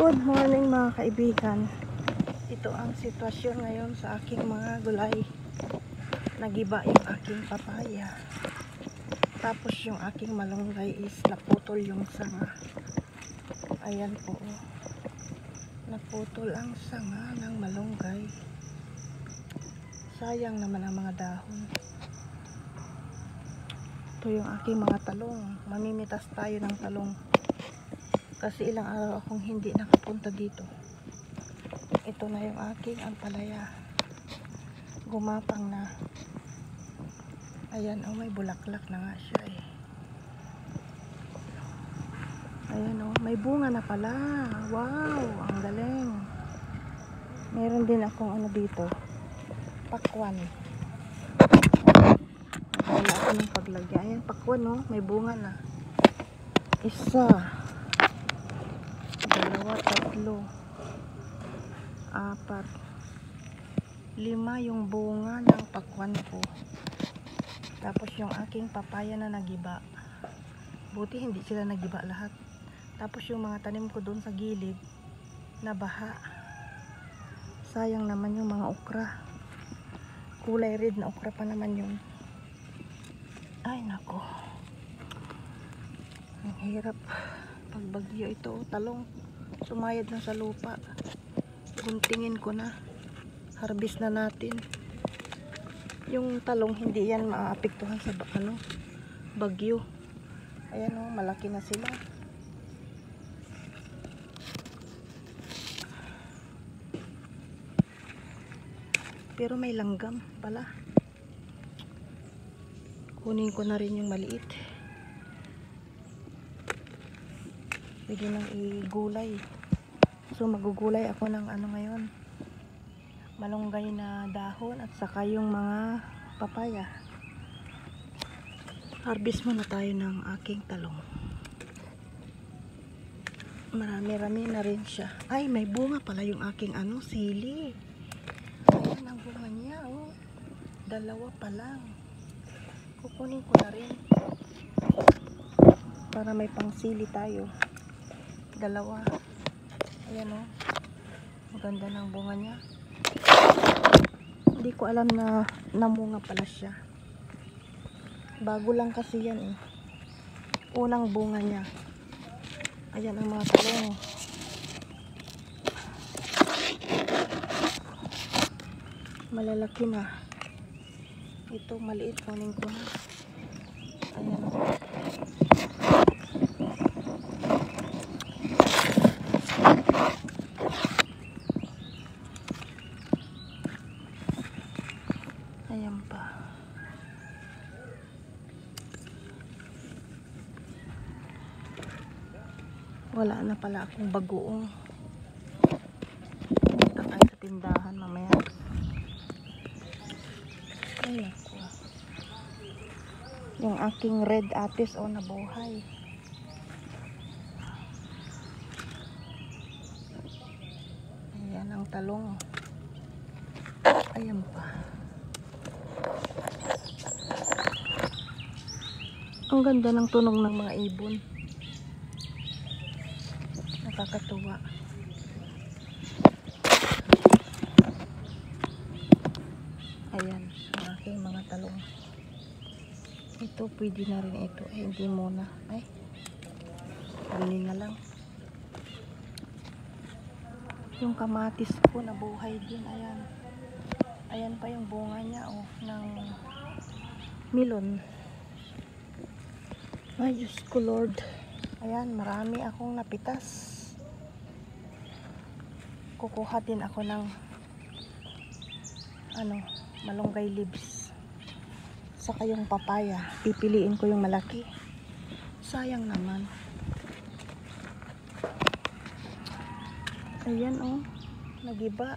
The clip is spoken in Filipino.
Good morning mga kaibigan. Ito ang sitwasyon ngayon sa aking mga gulay. Nagiba yung aking papaya. Tapos yung aking malunggay is naputol yung sanga. Ayan po. Naputol ang sanga ng malunggay. Sayang naman ang mga dahon. Ito yung aking mga talong. Mamimitas tayo ng talong. Kasi ilang araw akong hindi nakapunta dito. Ito na yung aking ampalaya. Gumapang na. Ayan, oh, may bulaklak na nga siya eh. Ayan, oh, may bunga na pala. Wow, ang galing. Meron din akong ano dito. Pakwan. Wala ako ng paglagyan. Ayan, pakwan, oh, may bunga na. Isa. Dalawa, tatlo, apat, lima yung bunga ng pakwan ko. Tapos yung aking papaya na nagiba. Buti hindi sila nagiba lahat. Tapos yung mga tanim ko doon sa gilid, nabaha. Sayang naman yung mga okra. Kulay red na okra pa naman yun. Ay nako. Ang hirap. Pag bagyo ito, talong. Sumayad na sa lupa. Guntingin ko na. Harvest na natin. Yung talong hindi yan maapektuhan sa bagyo. Ayan o, malaki na sila. Pero may langgam pala. Kunin ko na rin yung maliit. Pwede nang igulay. So magugulay ako ng ano ngayon, malunggay na dahon at saka yung mga papaya. Harvest muna tayo ng aking talong. Marami-rami na rin siya. Ay, may bunga pala yung aking sili. Ayan ang bunga niya, oh. Dalawa pa lang. Kukunin ko na rin para may pangsili tayo. Dalawa. Ayan o. Maganda ng bunga niya. Hindi ko alam na namunga pala siya. Bago lang kasi yan eh. Unang bunga niya. Ayan ang mga talong. Malalaki na. Ito maliit. Kunin ko na. Ayan o. Ayan pa. Wala na pala akong bagoong. Punta tayo sa tindahan mamaya. Ay ako. Yung aking red atis nabuhay. Ayan ang talong. Ayan pa. Ang ganda ng tunog ng mga ibon. Nakakatuwa. Ayan, ang aking mga talong. Ito, pwede na rin ito. Ay, hindi muna. Ay, kunin na lang. Yung kamatis ko, nabuhay din. Ayan. Ayan pa yung bunga niya, oh, ng melon. Ay, Diyos ko Lord. Ayan, marami akong napitas. Kukuha din ako ng malunggay leaves. Saka yung papaya. Pipiliin ko yung malaki. Sayang naman. Ayan, oh. Nagiba.